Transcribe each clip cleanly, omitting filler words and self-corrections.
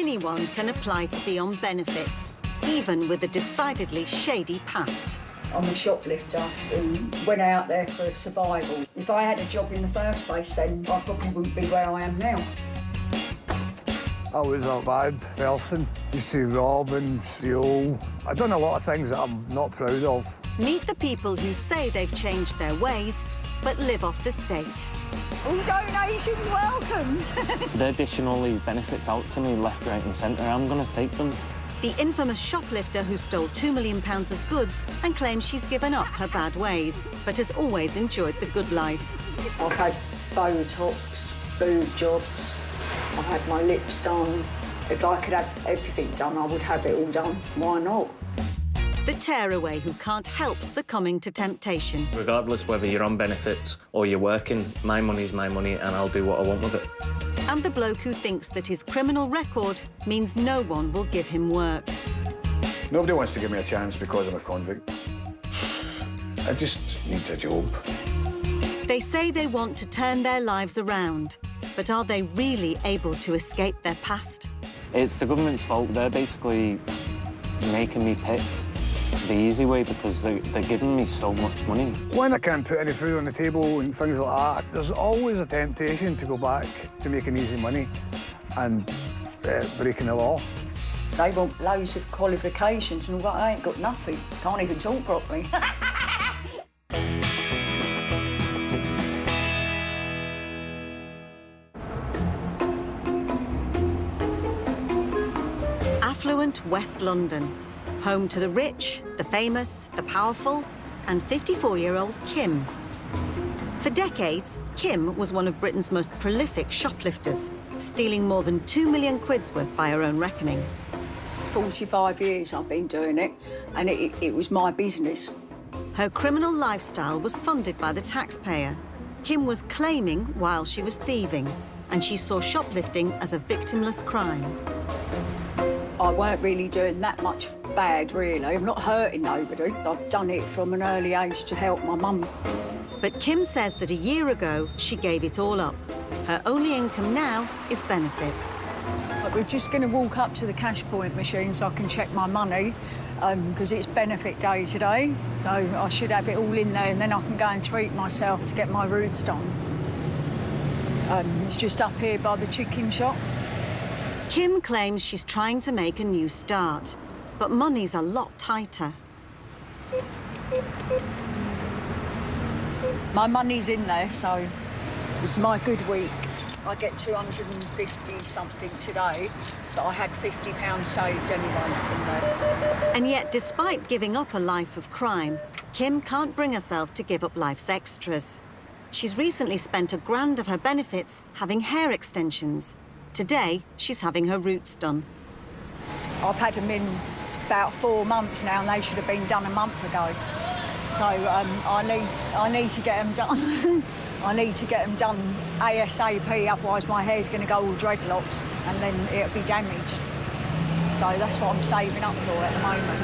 Anyone can apply to be on benefits, even with a decidedly shady past. I'm a shoplifter who went out there for survival. If I had a job in the first place, then I probably wouldn't be where I am now. I was a bad person. Used to rob and steal. I've done a lot of things that I'm not proud of. Meet the people who say they've changed their ways, but live off the state. All donations welcome. They're dishing all these benefits out to me left, right and centre. I'm going to take them. The infamous shoplifter who stole £2 million of goods and claims she's given up her bad ways, but has always enjoyed the good life. I've had Botox, boob jobs, I've had my lips done. If I could have everything done, I would have it all done. Why not? The tearaway who can't help succumbing to temptation. Regardless whether you're on benefits or you're working, my money's my money and I'll do what I want with it. And the bloke who thinks that his criminal record means no one will give him work. Nobody wants to give me a chance because I'm a convict. I just need a job. They say they want to turn their lives around, but are they really able to escape their past? It's the government's fault. They're basically making me pick the easy way because they're giving me so much money. When I can't put any food on the table and things like that, there's always a temptation to go back to making easy money and breaking the law. They want loads of qualifications and all that. I ain't got nothing. Can't even talk properly. Affluent West London, home to the rich, the famous, the powerful, and 54-year-old Kim. For decades, Kim was one of Britain's most prolific shoplifters, stealing more than 2 million quid's worth by her own reckoning. 45 years I've been doing it, and it was my business. Her criminal lifestyle was funded by the taxpayer. Kim was claiming while she was thieving, and she saw shoplifting as a victimless crime. I weren't really doing that much bad, really. I'm not hurting nobody. I've done it from an early age to help my mum. But Kim says that a year ago, she gave it all up. Her only income now is benefits. But we're just going to walk up to the cash point machine so I can check my money, because it's benefit day today. So I should have it all in there, and then I can go and treat myself to get my roots done. It's just up here by the chicken shop. Kim claims she's trying to make a new start, but money's a lot tighter. My money's in there, so it's my good week. I get 250-something today, but I had £50 saved anyway in there. And yet, despite giving up a life of crime, Kim can't bring herself to give up life's extras. She's recently spent £1 grand of her benefits having hair extensions. Today, she's having her roots done. I've had them in about 4 months now, and they should have been done a month ago. So I need to get them done. I need to get them done ASAP, otherwise my hair's going to go all dreadlocks and then it'll be damaged. So that's what I'm saving up for at the moment.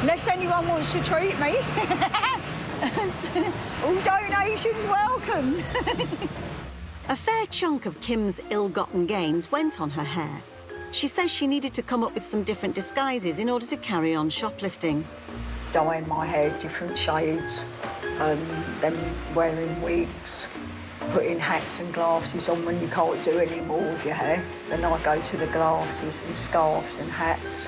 Unless anyone wants to treat me. All donations welcome. A fair chunk of Kim's ill-gotten gains went on her hair. She says she needed to come up with some different disguises in order to carry on shoplifting. Dyeing my hair different shades, then wearing wigs, putting hats and glasses on when you can't do any more with your hair. Then I go to the glasses and scarves and hats,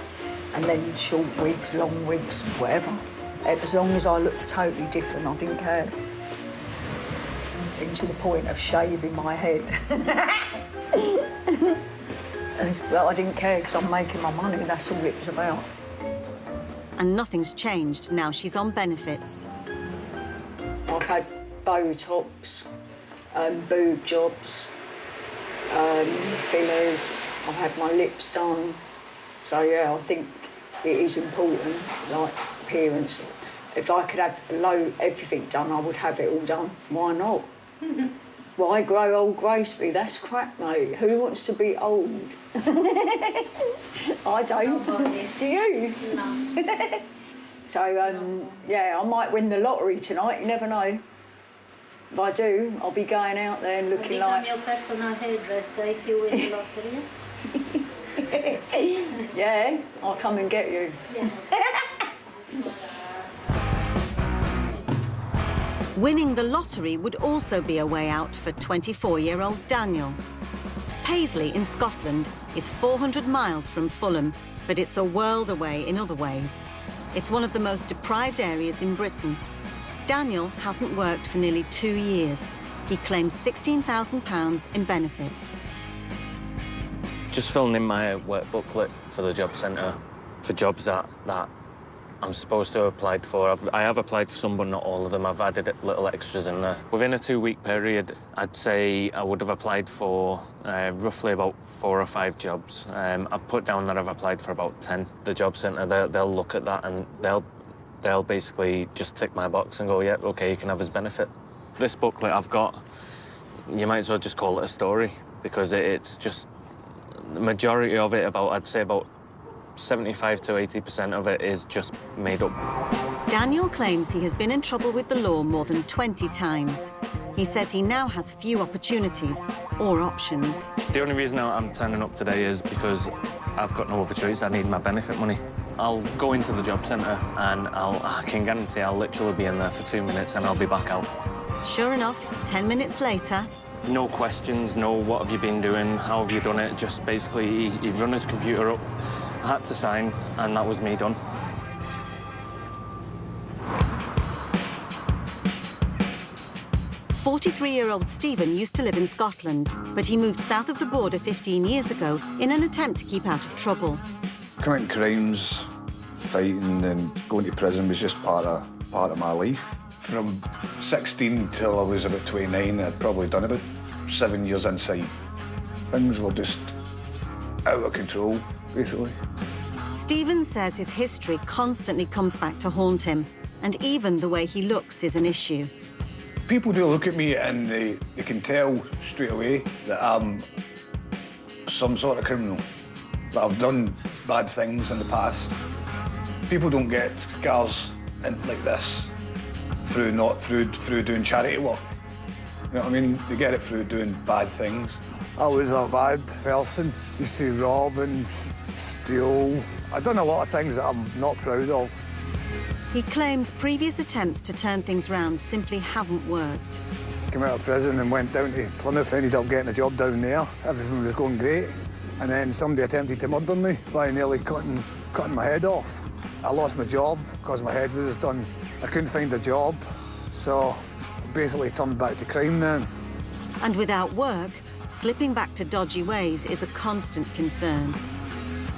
and then short wigs, long wigs, whatever. As long as I looked totally different, I didn't care. To the point of shaving my head. Well, I didn't care because I'm making my money, that's all it was about. And nothing's changed now she's on benefits. I've had Botox, boob jobs, fillers, I've had my lips done. So, yeah, I think it is important, like, appearance. If I could have everything done, I would have it all done. Why not? Why grow old gracefully? That's crap, mate. Who wants to be old? I don't. Do you? No. So, yeah, I might win the lottery tonight. You never know. If I do, I'll be going out there and looking like... Become your personal hairdresser if you win the lottery. Yeah, I'll come and get you. Winning the lottery would also be a way out for 24-year-old Daniel. Paisley in Scotland is 400 miles from Fulham, but it's a world away in other ways. It's one of the most deprived areas in Britain. Daniel hasn't worked for nearly 2 years. He claims £16,000 in benefits. Just filling in my work booklet for the job centre for jobs that I'm supposed to have applied for. I have applied for some, but not all of them. I've added little extras in there. Within a 2-week period, I'd say I would have applied for roughly about 4 or 5 jobs. I've put down that I've applied for about 10. The job centre, they'll look at that and they'll basically just tick my box and go, yeah, OK, you can have his benefit. This booklet I've got, you might as well just call it a story, because it's just, the majority of it, I'd say about 75 to 80% of it is just made up. Daniel claims he has been in trouble with the law more than 20 times. He says he now has few opportunities or options. The only reason I'm turning up today is because I've got no other choice. I need my benefit money. I'll go into the job centre and I can guarantee I'll literally be in there for 2 minutes and I'll be back out. Sure enough, 10 minutes later... No questions, no what have you been doing, how have you done it, just basically he run his computer up, I had to sign, and that was me done. "43-year-old Stephen used to live in Scotland, but he moved south of the border 15 years ago in an attempt to keep out of trouble. Committing crimes, fighting and going to prison was just part of my life. From 16 till I was about 29, I'd probably done about 7 years inside. Things were just out of control, basically. Stephen says his history constantly comes back to haunt him, and even the way he looks is an issue. People do look at me and they can tell straight away that I'm some sort of criminal, that I've done bad things in the past. People don't get scars like this through doing charity work. You know what I mean? They get it through doing bad things. I was a bad person. Used to rob and steal. I've done a lot of things that I'm not proud of. He claims previous attempts to turn things round simply haven't worked. Came out of prison and went down to Plymouth, ended up getting a job down there. Everything was going great. And then somebody attempted to murder me by nearly cutting my head off. I lost my job because my head was done. I couldn't find a job, so basically turned back to crime then. And without work, slipping back to dodgy ways is a constant concern.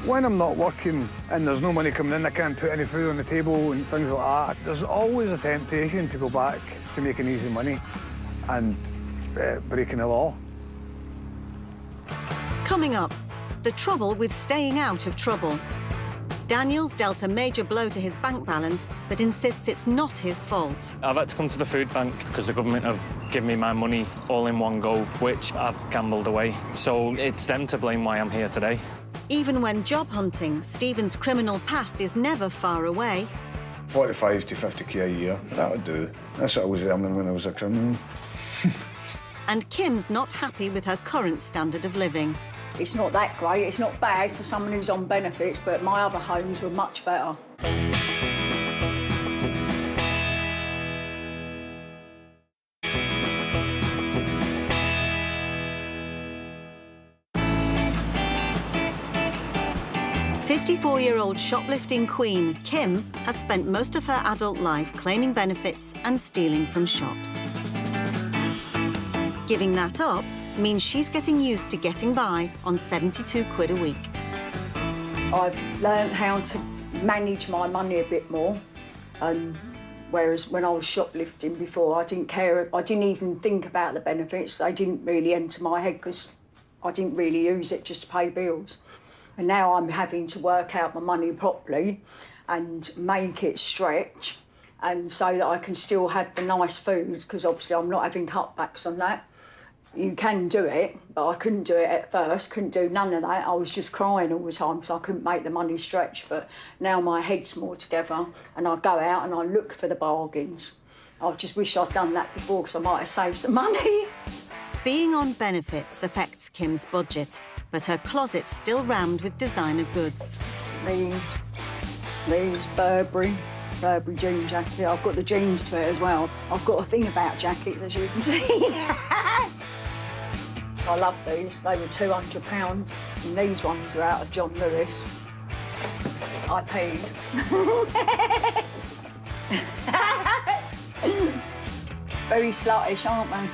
When I'm not working and there's no money coming in, I can't put any food on the table and things like that, there's always a temptation to go back to making easy money and breaking the law. Coming up, the trouble with staying out of trouble. Daniel's dealt a major blow to his bank balance, but insists it's not his fault. I've had to come to the food bank because the government have given me my money all in one go, which I've gambled away. So it's them to blame why I'm here today. Even when job hunting, Stephen's criminal past is never far away. 45 to 50k a year, that would do. That's what I was earning when I was a criminal. And Kim's not happy with her current standard of living. It's not that great. It's not bad for someone who's on benefits, but my other homes were much better. "54-year-old shoplifting queen Kim has spent most of her adult life claiming benefits and stealing from shops. Giving that up means she's getting used to getting by on 72 quid a week. I've learned how to manage my money a bit more, whereas when I was shoplifting before, I didn't care. I didn't even think about the benefits. They didn't really enter my head because I didn't really use it just to pay bills. And now I'm having to work out my money properly and make it stretch, and so that I can still have the nice food, because obviously I'm not having cutbacks on that. You can do it, but I couldn't do it at first, couldn't do none of that. I was just crying all the time because I couldn't make the money stretch, but now my head's more together and I go out and I look for the bargains. I just wish I'd done that before because I might have saved some money. Being on benefits affects Kim's budget, but her closet's still rammed with designer goods. These Burberry jean jacket. I've got the jeans to it as well. I've got a thing about jackets, as you can see. I love these. They were £200, and these ones are out of John Lewis. I paid. Very sluttish, aren't they?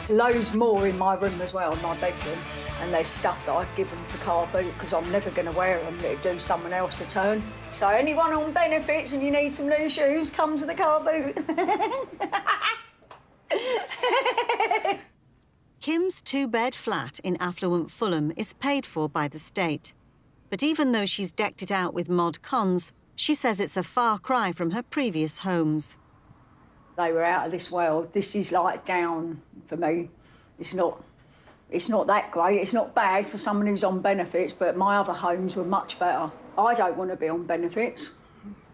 There's loads more in my room as well, in my bedroom, and there's stuff that I've given for car boot because I'm never going to wear them. It'll do someone else a turn. So anyone on benefits and you need some new shoes, come to the car boot. Kim's two-bed flat in affluent Fulham is paid for by the state. But even though she's decked it out with mod cons, she says it's a far cry from her previous homes. They were out of this world. This is like down for me. It's not that great. It's not bad for someone who's on benefits, but my other homes were much better. I don't want to be on benefits.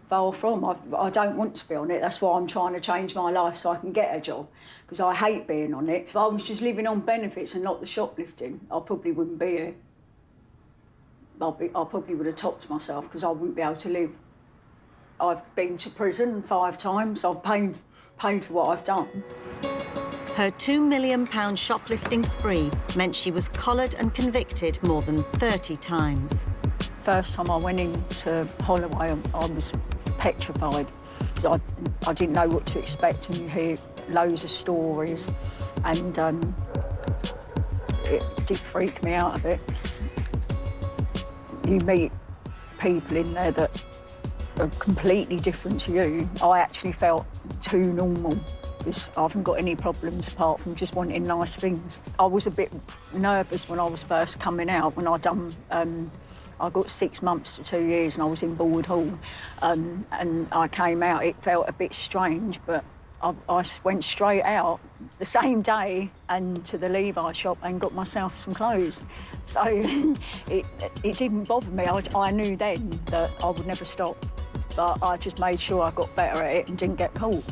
Far from. I don't want to be on it. That's why I'm trying to change my life so I can get a job, because I hate being on it. If I was just living on benefits and not the shoplifting, I probably wouldn't be here. I probably would have topped myself because I wouldn't be able to live. I've been to prison 5 times. I've paid for what I've done. Her £2 million shoplifting spree meant she was collared and convicted more than 30 times. First time I went into Holloway, I was petrified because I didn't know what to expect, and you hear loads of stories, and it did freak me out a bit. You meet people in there that are completely different to you. I actually felt too normal because I haven't got any problems apart from just wanting nice things. I was a bit nervous when I was first coming out, when I got 6 months to 2 years and I was in Board Hall, and I came out. It felt a bit strange, but I went straight out the same day and to the Levi shop and got myself some clothes. So it didn't bother me. I knew then that I would never stop, but I just made sure I got better at it and didn't get caught.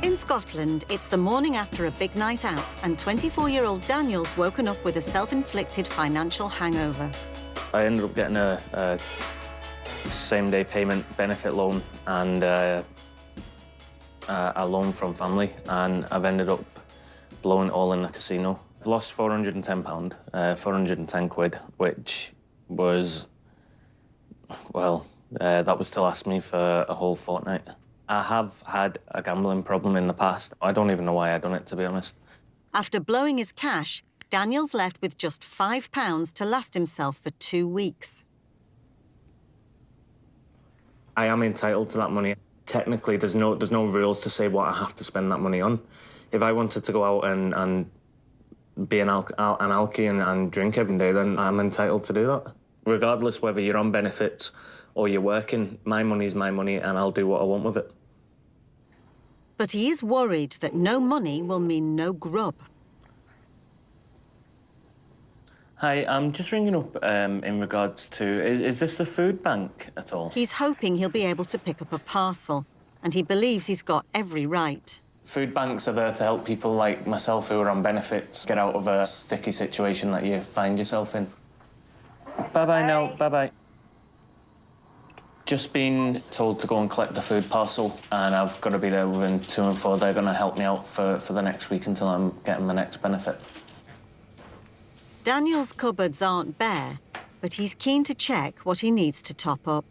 In Scotland, it's the morning after a big night out, and 24-year-old Daniel's woken up with a self-inflicted financial hangover. I ended up getting a same-day payment benefit loan and a loan from family, and I've ended up blowing it all in the casino. I've lost £410, 410 quid, which was, well, that was to last me for a whole fortnight. I have had a gambling problem in the past. I don't even know why I done it, to be honest. After blowing his cash, Daniel's left with just £5 to last himself for 2 weeks. I am entitled to that money. Technically, there's no rules to say what I have to spend that money on. If I wanted to go out and be an alkie and drink every day, then I'm entitled to do that. Regardless whether you're on benefits or you're working, my money's my money and I'll do what I want with it. But he is worried that no money will mean no grub. Hi, I'm just ringing up in regards to... Is this the food bank at all? He's hoping he'll be able to pick up a parcel, and he believes he's got every right. Food banks are there to help people like myself who are on benefits get out of a sticky situation that you find yourself in. Bye-bye now, bye-bye. Just been told to go and collect the food parcel, and I've got to be there within 2 and 4. They're going to help me out for the next week until I'm getting my next benefit. Daniel's cupboards aren't bare, but he's keen to check what he needs to top up.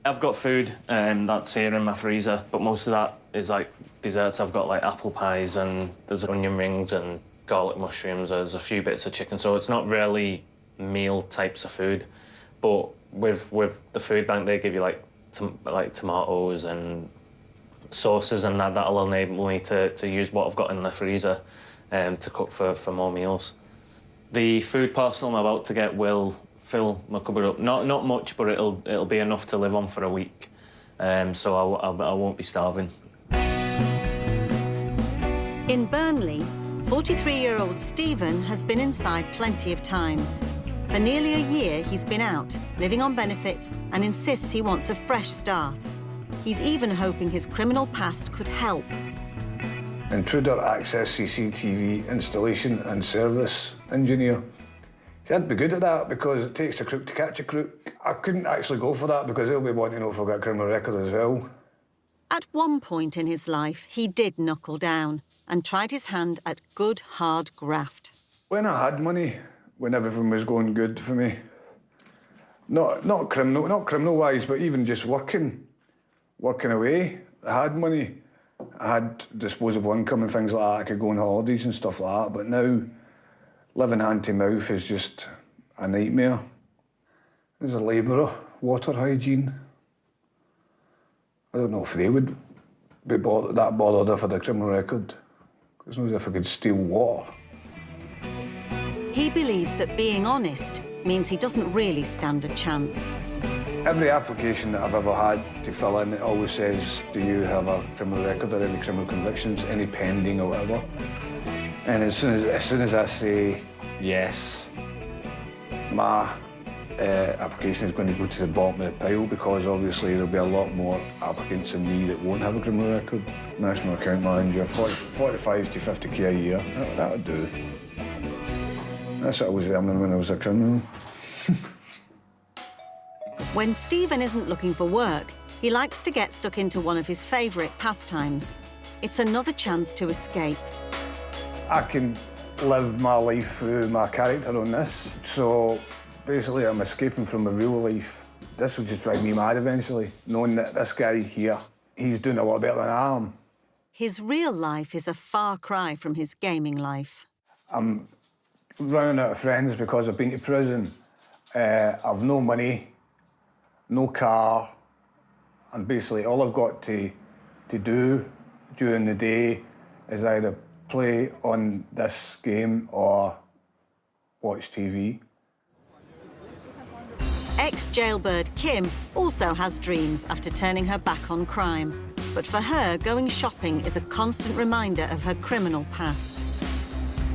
I've got food that's here in my freezer, but most of that is like desserts. I've got like apple pies, and there's onion rings and garlic mushrooms. There's a few bits of chicken, so it's not really meal types of food. But with the food bank, they give you like tomatoes and sauces, and that'll enable me to use what I've got in the freezer to cook for more meals. The food parcel I'm about to get will fill my cupboard up. Not much, but it'll be enough to live on for a week. So I won't be starving. In Burnley, 43-year-old Stephen has been inside plenty of times. For nearly a year, he's been out, living on benefits, and insists he wants a fresh start. He's even hoping his criminal past could help. intruder access CCTV installation and service engineer. See, I'd be good at that because it takes a crook to catch a crook. I couldn't actually go for that because they'll be wanting to know if I've got a criminal record as well. At one point in his life, he did knuckle down and tried his hand at good, hard graft. When I had money, when everything was going good for me, not criminal-wise, but even just working away, I had money. I had disposable income and things like that. I could go on holidays and stuff like that. But now, living hand to mouth is just a nightmare. As a labourer, water hygiene. I don't know if they would be that bothered if I had a criminal record. It's not as if I could steal water. He believes that being honest means he doesn't really stand a chance. Every application that I've ever had to fill in, it always says, do you have a criminal record or any criminal convictions, any pending or whatever? And as soon as I say yes, my application is going to go to the bottom of the pile because obviously there'll be a lot more applicants than me that won't have a criminal record. National account manager, 45 to 50k a year, that would do. That's what I was earning when I was a criminal. When Stephen isn't looking for work, he likes to get stuck into one of his favourite pastimes. It's another chance to escape. I can live my life through my character on this, so basically I'm escaping from my real life. This will just drive me mad eventually, knowing that this guy here, he's doing a lot better than I am. His real life is a far cry from his gaming life. I'm running out of friends because I've been to prison. I've no money, no car, and basically all I've got to do during the day is either play on this game or watch TV. Ex-jailbird Kim also has dreams after turning her back on crime. But for her, going shopping is a constant reminder of her criminal past.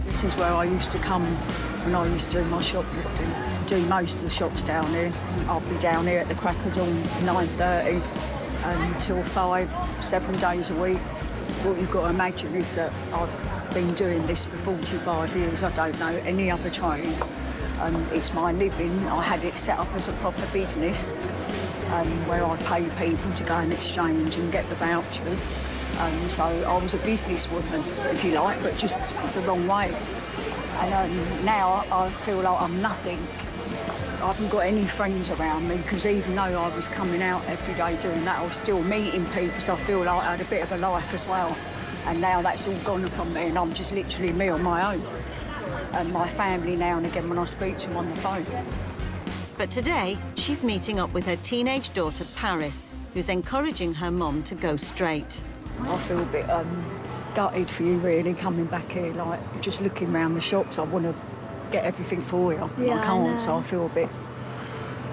This is where I used to come when I used to do my shoplifting. Do most of the shops down here. I'll be down here at the crack of dawn, 9:30 until 5, 7 days a week. What you've got to imagine is that I've been doing this for 45 years. I don't know any other trade. It's my living. I had it set up as a proper business where I pay people to go and exchange and get the vouchers. So I was a businesswoman, if you like, but just the wrong way. And now I feel like I'm nothing. I haven't got any friends around me because even though I was coming out every day doing that, I was still meeting people, so I feel like I had a bit of a life as well. And now that's all gone from me and I'm just literally me on my own. And my family now and again when I speak to them on the phone. But today, she's meeting up with her teenage daughter, Paris, who's encouraging her mum to go straight. I feel a bit gutted for you, really, coming back here, like, just looking around the shops. I want to get everything for you. Yeah, I can't, I know. so I feel a bit...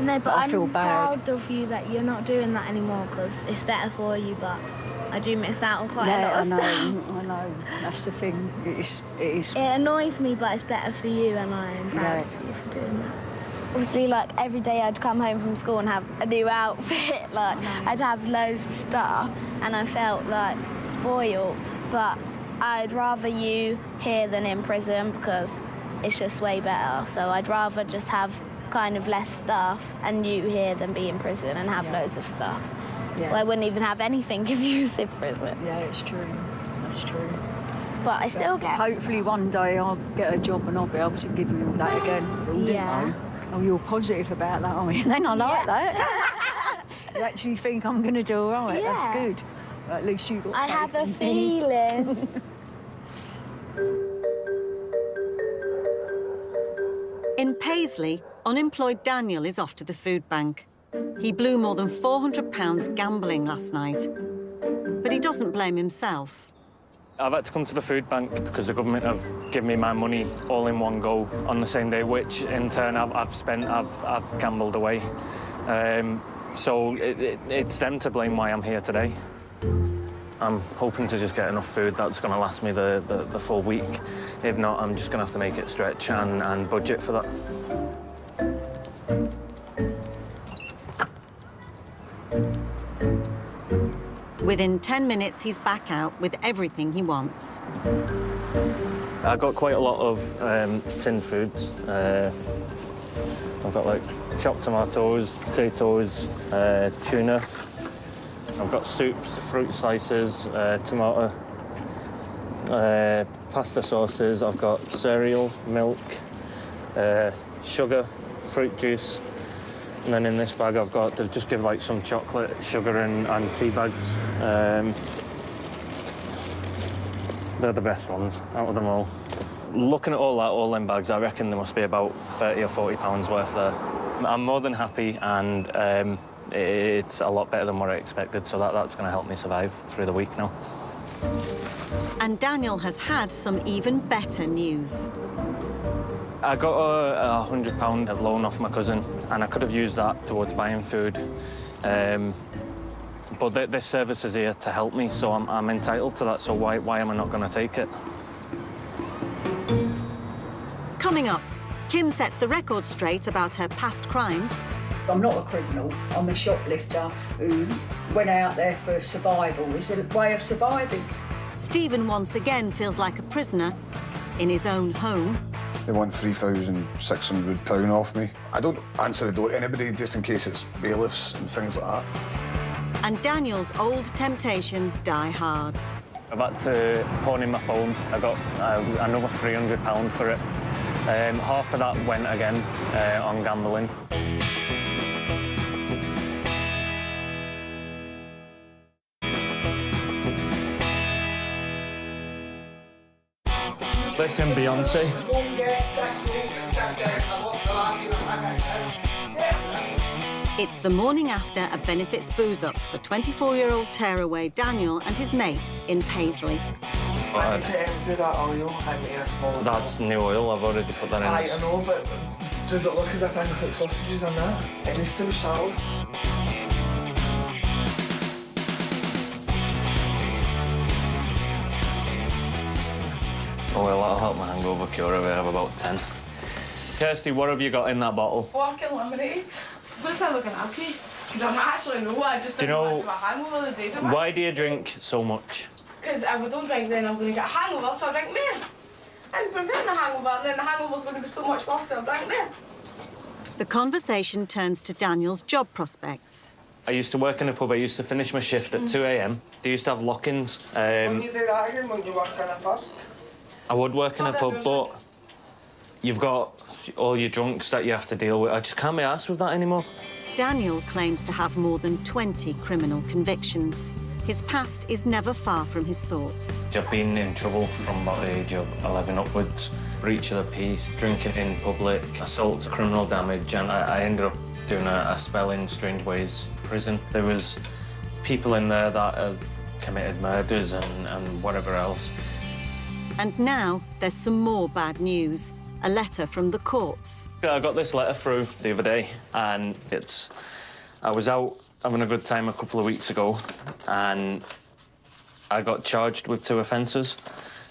No, but I feel I'm bad. proud of you that you're not doing that anymore because it's better for you, but I do miss out on quite a lot of stuff. I know. That's the thing. It is. It annoys me, but it's better for you, and I am proud of you for doing that. Obviously, like, every day I'd come home from school and have a new outfit. Like, I'd have loads of stuff, and I felt, like, spoiled. But I'd rather you here than in prison because it's just way better. So I'd rather just have kind of less stuff and you here than be in prison and have loads of stuff. Yeah. Well, I wouldn't even have anything if you was in prison. Yeah, it's true. That's true. But I still get... Hopefully one day I'll get a job and I'll be able to give you all that again. Yeah. Oh, you're positive about that, aren't you? Then I like that. You actually think I'm going to do all right? Yeah. That's good. At least you got I faith have a in me. feeling. In Paisley, unemployed Daniel is off to the food bank. He blew more than £400 gambling last night. But he doesn't blame himself. I've had to come to the food bank because the government have given me my money all in one go on the same day, which in turn I've gambled away. So it's them to blame why I'm here today. I'm hoping to just get enough food that's going to last me the full week. If not, I'm just going to have to make it stretch and budget for that. Within 10 minutes, he's back out with everything he wants. I got quite a lot of tinned foods. I've got like chopped tomatoes, potatoes, tuna. I've got soups, fruit slices, tomato, pasta sauces. I've got cereal, milk, sugar, fruit juice. And then in this bag I've got, they've just give like some chocolate, sugar and tea bags. They're the best ones out of them all. Looking at all them bags, I reckon there must be about 30 or 40 pounds worth there. I'm more than happy, and it's a lot better than what I expected, so that's going to help me survive through the week now. And Daniel has had some even better news. I got a £100 loan off my cousin, and I could have used that towards buying food. But this service is here to help me, so I'm entitled to that, so why am I not going to take it? Coming up, Kim sets the record straight about her past crimes. I'm not a criminal. I'm a shoplifter who went out there for survival. It's a way of surviving. Stephen once again feels like a prisoner in his own home. They want £3,600 off me. I don't answer the door to anybody just in case it's bailiffs and things like that. And Daniel's old temptations die hard. I've had to pawn in my phone. I got another £300 for it. Half of that went again on gambling. Listen, Beyonce. It's the morning after a benefits booze up for 24-year-old tearaway Daniel and his mates in Paisley. I need to empty that oil and make a small... That's new oil, I've already put that in. I know, but does it look as if I can cook sausages in that? It needs to be shallow. Oh, well, that'll help my hangover cure if I have about 10. Kirsty, what have you got in that bottle? Fucking lemonade. What's that looking at me? Because I'm actually no, I just didn't want my hangover the days of Why do you drink so much? Because if I don't drink, then I'm going to get a hangover, so I drink more. I'm preventing the hangover, and then the hangover's going to be so much worse because I drink more. The conversation turns to Daniel's job prospects. I used to work in a pub. I used to finish my shift at 2 a.m. They used to have lock-ins. When you do that again, when you work in a pub? I would work in a pub, but you've got all your drunks that you have to deal with. I just can't be arsed with that anymore. Daniel claims to have more than 20 criminal convictions. His past is never far from his thoughts. I've been in trouble from about the age of 11 upwards. Breach of the peace, drinking in public, assault, criminal damage, and I ended up doing a spell in Strange Ways prison. There was people in there that had committed murders and whatever else. And now there's some more bad news. A letter from the courts. I got this letter through the other day, and I was out having a good time a couple of weeks ago, and I got charged with 2 offences.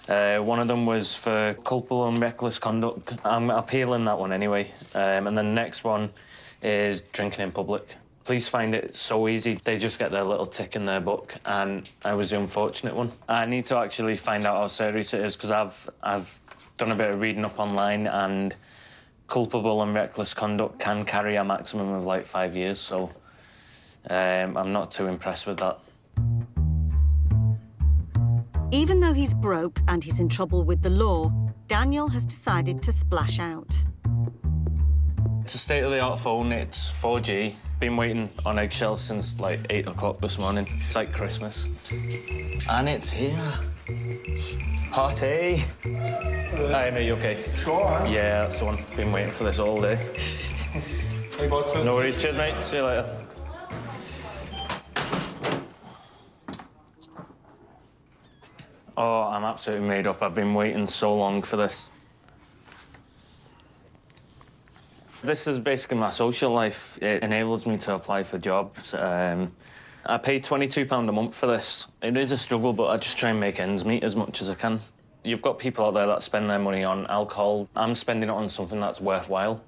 One of them was for culpable and reckless conduct. I'm appealing that one anyway. And then the next one is drinking in public. Police find it so easy. They just get their little tick in their book, and I was the unfortunate one. I need to actually find out how serious it is, because I've done a bit of reading up online, and culpable and reckless conduct can carry a maximum of like 5 years, so I'm not too impressed with that. Even though he's broke and he's in trouble with the law, Daniel has decided to splash out. It's a state-of-the-art phone, it's 4G. Been waiting on eggshells since like 8 o'clock this morning. It's like Christmas. And it's here. Party! Hi, mate, you okay? Sure, huh? Yeah, that's the one. Been waiting for this all day. Hey, bud, No worries, cheers, mate. See you later. Oh, I'm absolutely made up. I've been waiting so long for this. This is basically my social life. It enables me to apply for jobs. I pay £22 a month for this. It is a struggle, but I just try and make ends meet as much as I can. You've got people out there that spend their money on alcohol. I'm spending it on something that's worthwhile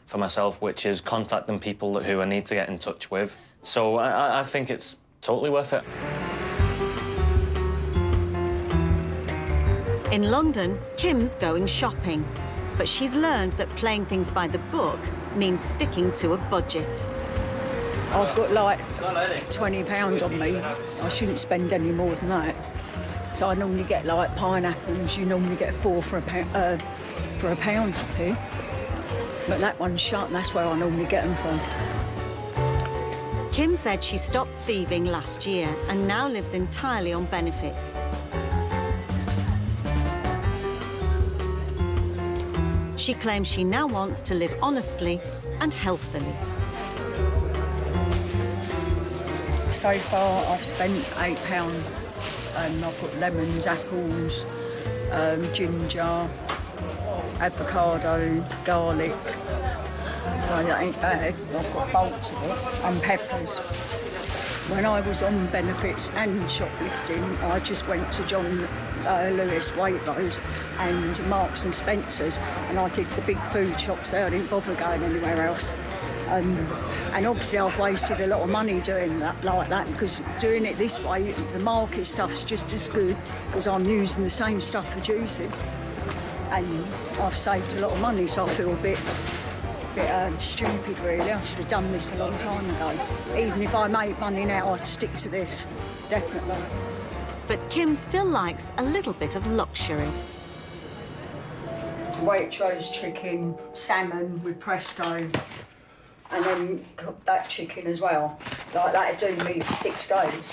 for myself, which is contacting people who I need to get in touch with. So I think it's totally worth it. In London, Kim's going shopping, but she's learned that playing things by the book means sticking to a budget. I've got like £20 on me. I shouldn't spend any more than that. So I normally get like pineapples. You normally get 4 for a pound up here. But that one's shut, and that's where I normally get them from. Kim said she stopped thieving last year and now lives entirely on benefits. She claims she now wants to live honestly and healthily. So far, I've spent £8. I've got lemons, apples, ginger, avocado, garlic. No, that ain't bad. I've got bolts of it, and peppers. When I was on benefits and shoplifting, I just went to John Lewis, Waitrose and Marks and Spencer's, and I did the big food shops there. I didn't bother going anywhere else. And obviously I've wasted a lot of money doing that like that, because doing it this way, the market stuff's just as good because I'm using the same stuff for juicing. And I've saved a lot of money, so I feel a bit stupid really. I should have done this a long time ago. Even if I made money now, I'd stick to this, definitely. But Kim still likes a little bit of luxury. Waitrose chicken, salmon with presto, and then cook that chicken as well. Like that'd do me for 6 days.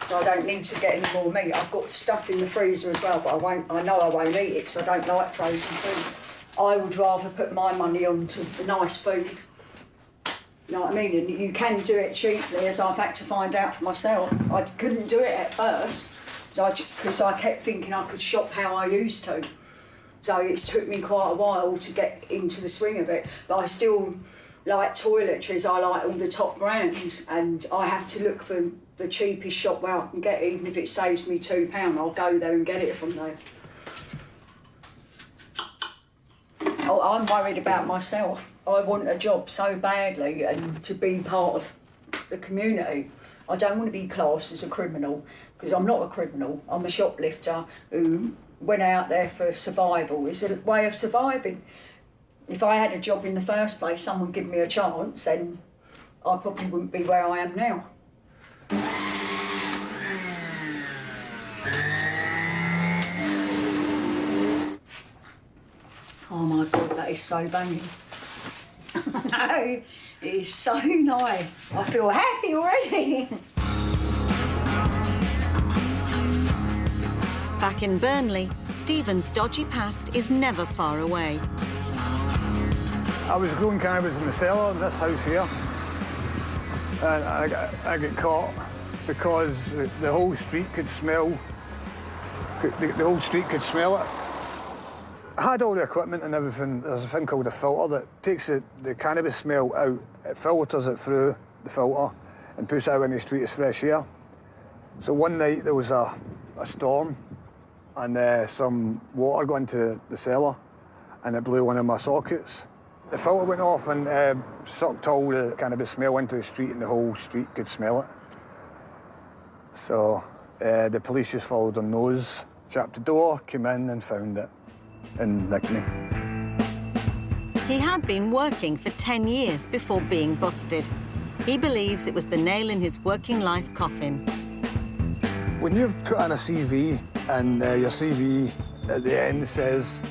So I don't need to get any more meat. I've got stuff in the freezer as well, but I know I won't eat it because I don't like frozen food. I would rather put my money onto the nice food. You know what I mean? And you can do it cheaply, as I've had to find out for myself. I couldn't do it at first because I kept thinking I could shop how I used to. So it's took me quite a while to get into the swing of it. But I still like toiletries. I like all the top brands, and I have to look for the cheapest shop where I can get it. Even if it saves me £2, I'll go there and get it from there. Oh, I'm worried about myself. I want a job so badly and to be part of the community. I don't want to be classed as a criminal, because I'm not a criminal. I'm a shoplifter who went out there for survival. It's a way of surviving. If I had a job in the first place, someone give me a chance, then I probably wouldn't be where I am now. Oh my God, that is so banging. No, it is so nice. I feel happy already. Back in Burnley, Stephen's dodgy past is never far away. I was growing cannabis in the cellar in this house here, and I got caught because the whole street could smell. The whole street could smell it. I had all the equipment and everything. There's a thing called a filter that takes the cannabis smell out. It filters it through the filter and puts it out in the street as fresh air. So one night there was a storm, and some water got into the cellar, and it blew one of my sockets. The filter went off and sucked all the cannabis smell into the street, and the whole street could smell it. So the police just followed their nose, trapped the door, came in and found it, and nicked me. He had been working for 10 years before being busted. He believes it was the nail in his working life coffin. When you put in a CV and your CV at the end says,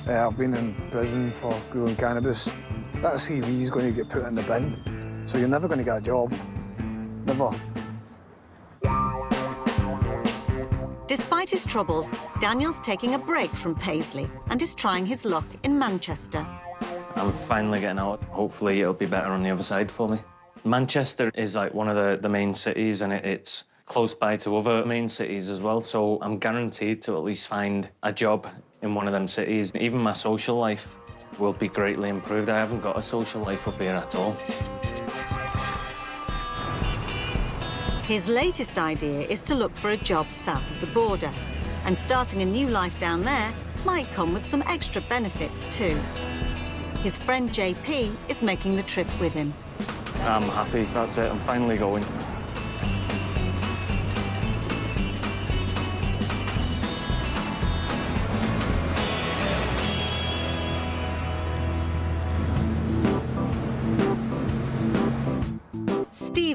I've been in prison for growing cannabis, that CV is going to get put in the bin. So you're never going to get a job. Never. Despite his troubles, Daniel's taking a break from Paisley and is trying his luck in Manchester. I'm finally getting out. Hopefully it'll be better on the other side for me. Manchester is like one of the main cities, and it's close by to other main cities as well, so I'm guaranteed to at least find a job in one of them cities. Even my social life will be greatly improved. I haven't got a social life up here at all. His latest idea is to look for a job south of the border, and starting a new life down there might come with some extra benefits too. His friend JP is making the trip with him. I'm happy, that's it, I'm finally going.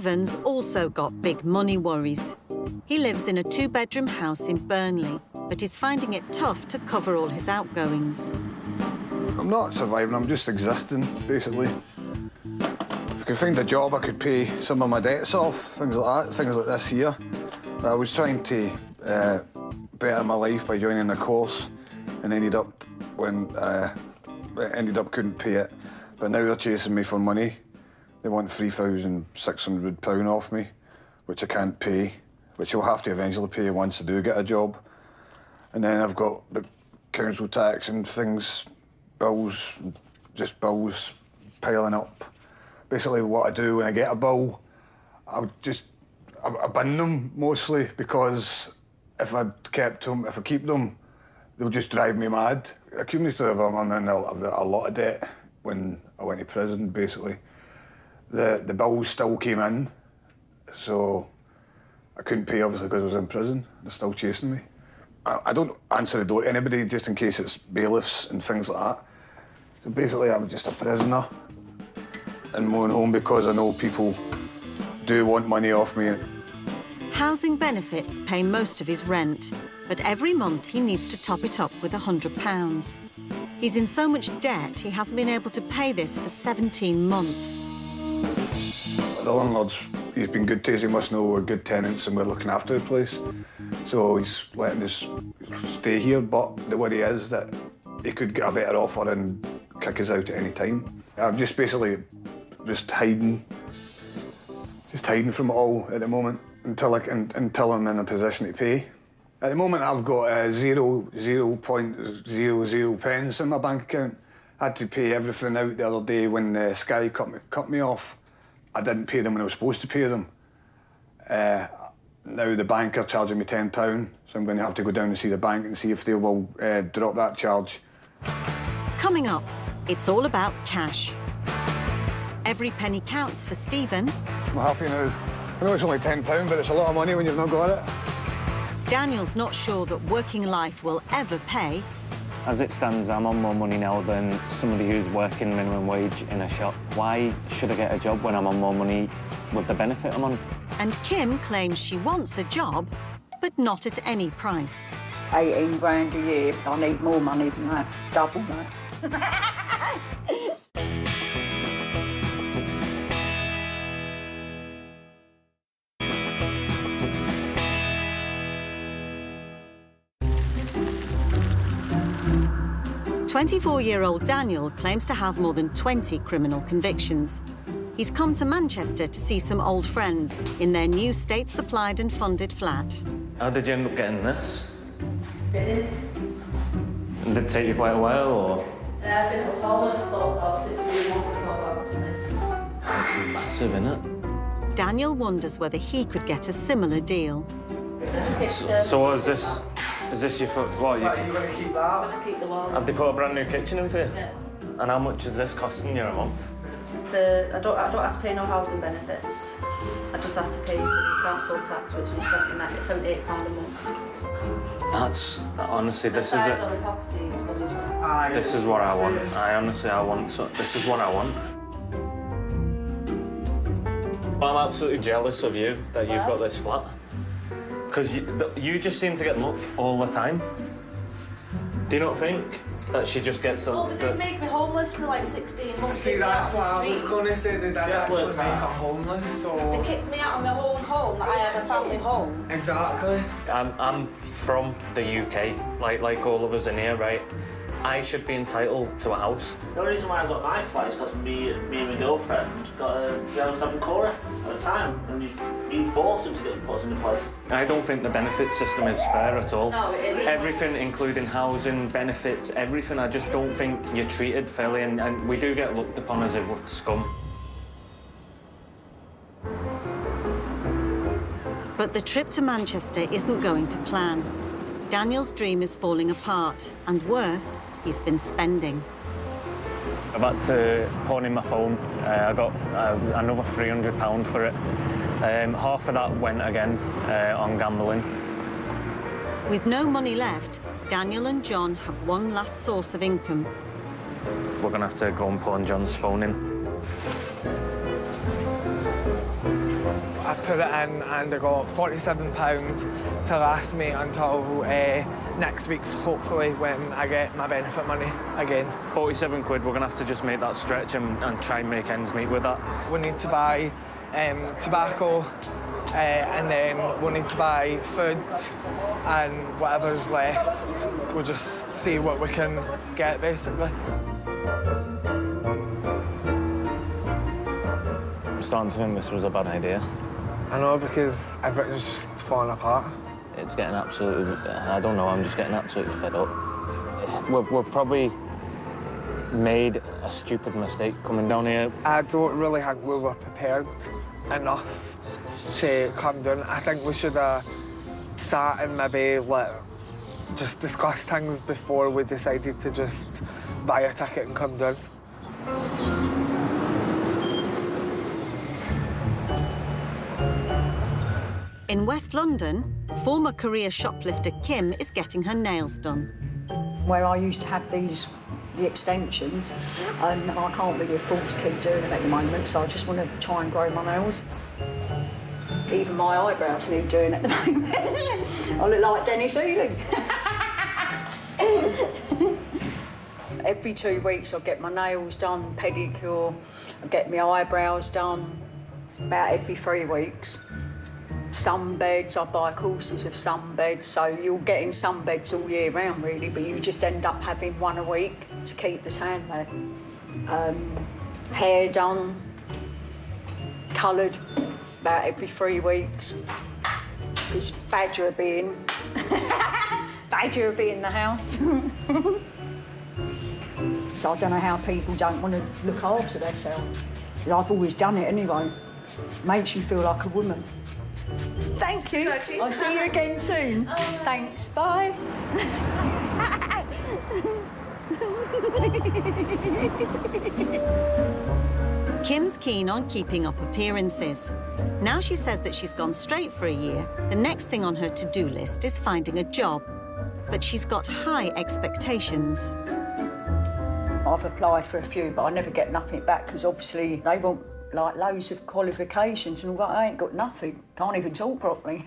Stephen's also got big money worries. He lives in a 2-bedroom house in Burnley, but is finding it tough to cover all his outgoings. I'm not surviving, I'm just existing, basically. If I could find a job, I could pay some of my debts off, things like that, things like this here. I was trying to better my life by joining a course and ended up couldn't pay it. But now they're chasing me for money. They want £3,600 off me, which I can't pay, which I'll have to eventually pay once I do get a job. And then I've got the council tax and things, bills piling up. Basically what I do when I get a bill, I bin them mostly, because if I keep them, they'll just drive me mad. Cumulatively, I'm in a lot of debt when I went to prison, basically. The bills still came in, so I couldn't pay, obviously, because I was in prison. They're still chasing me. I don't answer the door to anybody, just in case it's bailiffs and things like that. So basically, I'm just a prisoner in my own home because I know people do want money off me. Housing benefits pay most of his rent, but every month he needs to top it up with £100. He's in so much debt, he hasn't been able to pay this for 17 months. The landlord's, he's been good to us, he must know we're good tenants and we're looking after the place. So he's letting us stay here, but the worry is that he could get a better offer and kick us out at any time. I'm just basically hiding from it all at the moment until I'm in a position to pay. At the moment, I've got 0.00 pence in my bank account. I had to pay everything out the other day when Sky cut me off. I didn't pay them when I was supposed to pay them. Now the bank are charging me £10, so I'm going to have to go down and see the bank and see if they will drop that charge. Coming up, it's all about cash. Every penny counts for Stephen. I'm happy now. I know it's only £10, but it's a lot of money when you've not got it. Daniel's not sure that working life will ever pay. As it stands, I'm on more money now than somebody who's working minimum wage in a shop. Why should I get a job when I'm on more money with the benefit I'm on? And Kim claims she wants a job, but not at any price. 18 grand a year. I need more money than that, double that. 24-year-old Daniel claims to have more than 20 criminal convictions. He's come to Manchester to see some old friends in their new state-supplied and funded flat. How did you end up getting this? And did it take you quite a while, or? Yeah, I think it was almost about 16 months ago, to me. That's massive, isn't it? Daniel wonders whether he could get a similar deal. So what is this? Is this your foot? What You're going to keep that? I'm going to keep the wall. Have they put a brand new kitchen in for you? Yeah. And how much is this costing you a month? I don't have to pay no housing benefits. I just have to pay the council tax, which is £78 a month. That's honestly, this is size it. of the property is good as well. This is what I want. This is what I want. I'm absolutely jealous of you that you've got this flat. Because you just seem to get luck all the time. Do you not think that she just gets a... Well, they did make me homeless for like 16 months. See, that's what I was going to say. They did actually make her homeless, so... They kicked me out of my own home, that I had a family home. Exactly. I'm from the UK, like all of us in here, right? I should be entitled to a house. The only reason why I got my flat is because me and my girlfriend I was having Cora at the time, and we forced him to put us into place. I don't think the benefit system is fair at all. No, it isn't. Everything, including housing, benefits, everything, I just don't think you're treated fairly, and we do get looked upon as if we're scum. But the trip to Manchester isn't going to plan. Daniel's dream is falling apart, and worse, he's been spending. I've had to pawn in my phone. I got another £300 for it. Half of that went again on gambling. With no money left, Daniel and John have one last source of income. We're going to have to go and pawn John's phone in. put it in, and I got £47 to last me until next week's, hopefully, when I get my benefit money again. 47 quid, we're going to have to just make that stretch and try and make ends meet with that. We need to buy tobacco, and then we'll need to buy food, and whatever's left, we'll just see what we can get, basically. I'm starting to think this was a bad idea. I know, because everything's just falling apart. It's getting absolutely... I don't know, I'm just getting absolutely fed up. We've probably made a stupid mistake coming down here. I don't really think we were prepared enough to come down. I think we should have sat and maybe just discuss things before we decided to just buy a ticket and come down. In West London, former career shoplifter Kim is getting her nails done. Where I used to have the extensions, and I can't really afford to keep doing them at the moment, so I just want to try and grow my nails. Even my eyebrows need doing at the moment. I look like Dennis Healy. Every 2 weeks I get my nails done, pedicure, I get my eyebrows done, about every 3 weeks. Sunbeds, I buy courses of sunbeds, so you're getting sunbeds all year round really, but you just end up having one a week to keep the tan there. Hair done, coloured about every 3 weeks, because Badger will be in. Badger will be in the house. So I don't know how people don't want to look after themselves. I've always done it anyway. Makes you feel like a woman. Thank you. I'll see you again soon. Thanks. Bye. Kim's keen on keeping up appearances. Now she says that she's gone straight for a year. The next thing on her to-do list is finding a job. But she's got high expectations. I've applied for a few, but I never get nothing back, because obviously they want like loads of qualifications, and I ain't got nothing. Can't even talk properly.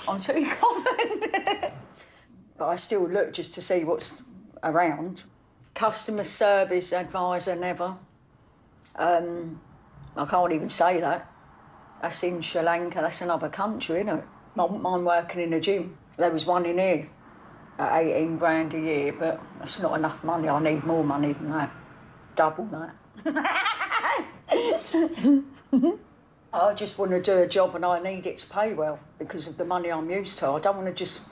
I'm too common. But I still look just to see what's around. Customer service advisor, never. I can't even say that. That's in Sri Lanka, that's another country, isn't it? I wouldn't mind working in a gym. There was one in here at 18 grand a year, but that's not enough money. I need more money than that. Double that. I just want to do a job and I need it to pay well because of the money I'm used to. I don't want to just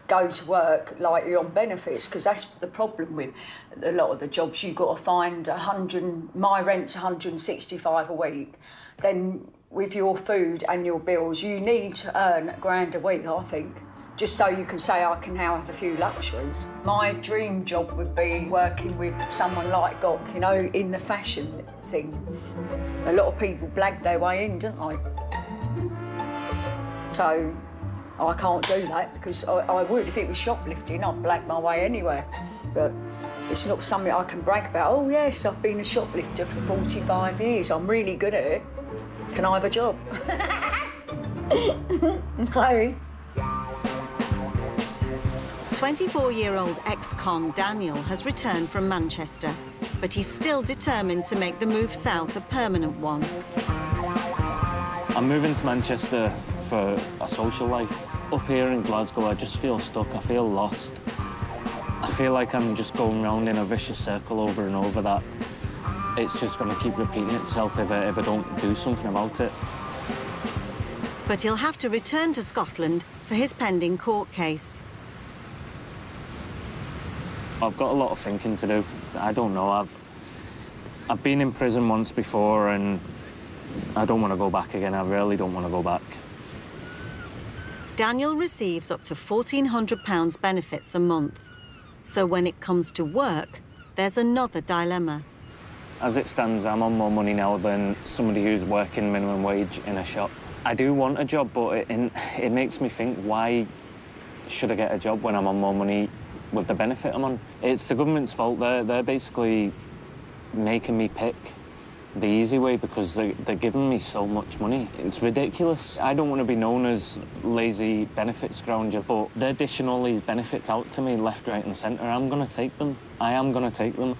go to work like you're on benefits, because that's the problem with a lot of the jobs. You've got to find 100, my rent's 165 a week. Then with your food and your bills, you need to earn £1,000 a week, I think, just so you can say I can now have a few luxuries. My dream job would be working with someone like Gok, you know, in the fashion thing. A lot of people blag their way in, don't they? So I can't do that, because I would if it was shoplifting. I'd blag my way anywhere. But it's not something I can brag about. Oh yes, I've been a shoplifter for 45 years. I'm really good at it. Can I have a job? No. 24-year-old ex-con Daniel has returned from Manchester, but he's still determined to make the move south a permanent one. I'm moving to Manchester for a social life. Up here in Glasgow, I just feel stuck, I feel lost. I feel like I'm just going round in a vicious circle over and over, that it's just going to keep repeating itself if I don't do something about it. But he'll have to return to Scotland for his pending court case. I've got a lot of thinking to do. I don't know, I've been in prison once before and I don't want to go back again. I really don't want to go back. Daniel receives up to £1,400 benefits a month. So when it comes to work, there's another dilemma. As it stands, I'm on more money now than somebody who's working minimum wage in a shop. I do want a job, but it makes me think, why should I get a job when I'm on more money with the benefit I'm on? It's the government's fault. They're basically making me pick the easy way because they're giving me so much money. It's ridiculous. I don't want to be known as lazy benefit scrounger, but they're dishing all these benefits out to me left, right and centre. I'm going to take them. I am going to take them.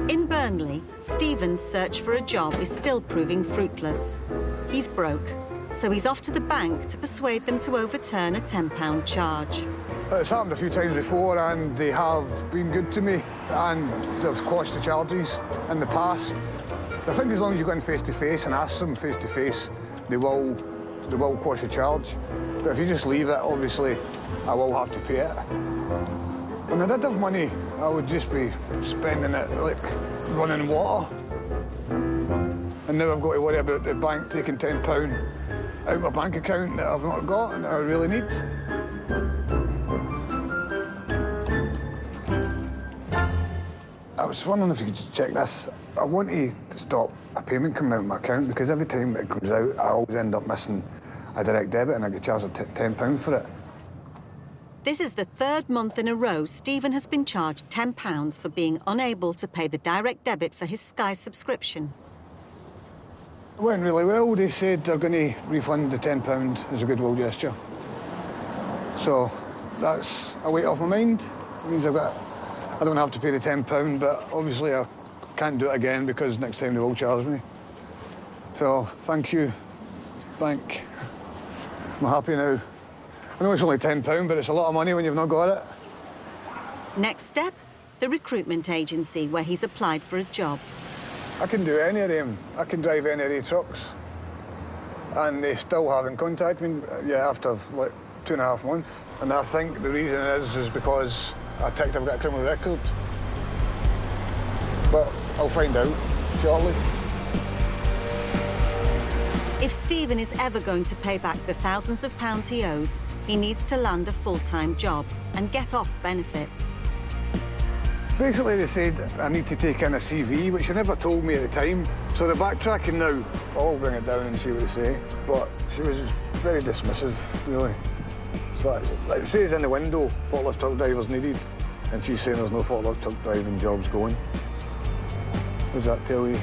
In Burnley, Stephen's search for a job is still proving fruitless. He's broke, so he's off to the bank to persuade them to overturn a £10 charge. It's happened a few times before and they have been good to me and they've quashed the charges in the past. I think as long as you go in face-to-face and ask them face-to-face, they will quash the charge. But if you just leave it, obviously, I will have to pay it. When I did have money, I would just be spending it like running water. And now I've got to worry about the bank taking £10 out of my bank account that I've not got and that I really need. I was wondering if you could just check this. I want to stop a payment coming out of my account because every time it comes out, I always end up missing a direct debit and I get charged £10 for it. This is the third month in a row Stephen has been charged £10 for being unable to pay the direct debit for his Sky subscription. It went really well. They said they're going to refund the £10 as a goodwill gesture. So that's a weight off my mind. It means I don't have to pay the £10, but obviously I can't do it again because next time they will charge me. So thank you, bank. I'm happy now. I know it's only £10, but it's a lot of money when you've not got it. Next step, the recruitment agency where he's applied for a job. I can do any of them. I can drive any of their trucks. And they still haven't contacted me after like 2.5 months. And I think the reason is because I ticked I've got a criminal record. But I'll find out shortly. If Stephen is ever going to pay back the thousands of pounds he owes, he needs to land a full-time job and get off benefits. Basically, they said I need to take in a CV, which they never told me at the time. So they're backtracking now. I'll bring it down and see what they say. But she was very dismissive, really. So like it says in the window, forklift truck drivers needed. And she's saying there's no forklift truck driving jobs going. What does that tell you?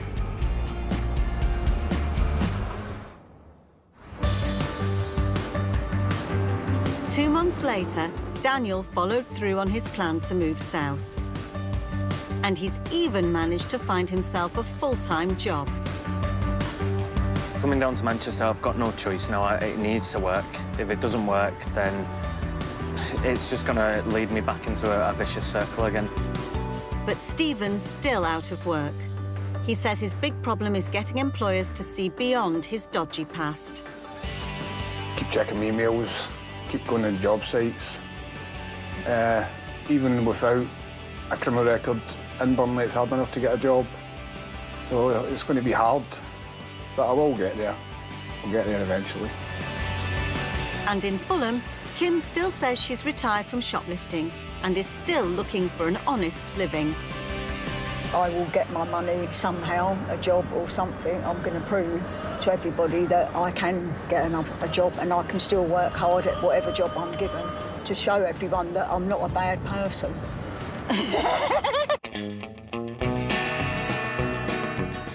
Two months later, Daniel followed through on his plan to move south. And he's even managed to find himself a full-time job. Coming down to Manchester, I've got no choice now. It needs to work. If it doesn't work, then it's just going to lead me back into a vicious circle again. But Stephen's still out of work. He says his big problem is getting employers to see beyond his dodgy past. Keep checking emails, keep going to job sites. Even without a criminal record in Burnley, it's hard enough to get a job. So it's going to be hard, but I will get there. I'll get there eventually. And in Fulham, Kim still says she's retired from shoplifting and is still looking for an honest living. I will get my money somehow, a job or something. I'm going to prove to everybody that I can get a job and I can still work hard at whatever job I'm given to show everyone that I'm not a bad person.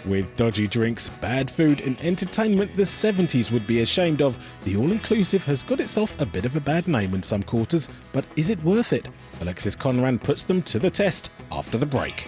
With dodgy drinks, bad food and entertainment the 70s would be ashamed of, the all-inclusive has got itself a bit of a bad name in some quarters, but is it worth it? Alexis Conran puts them to the test after the break.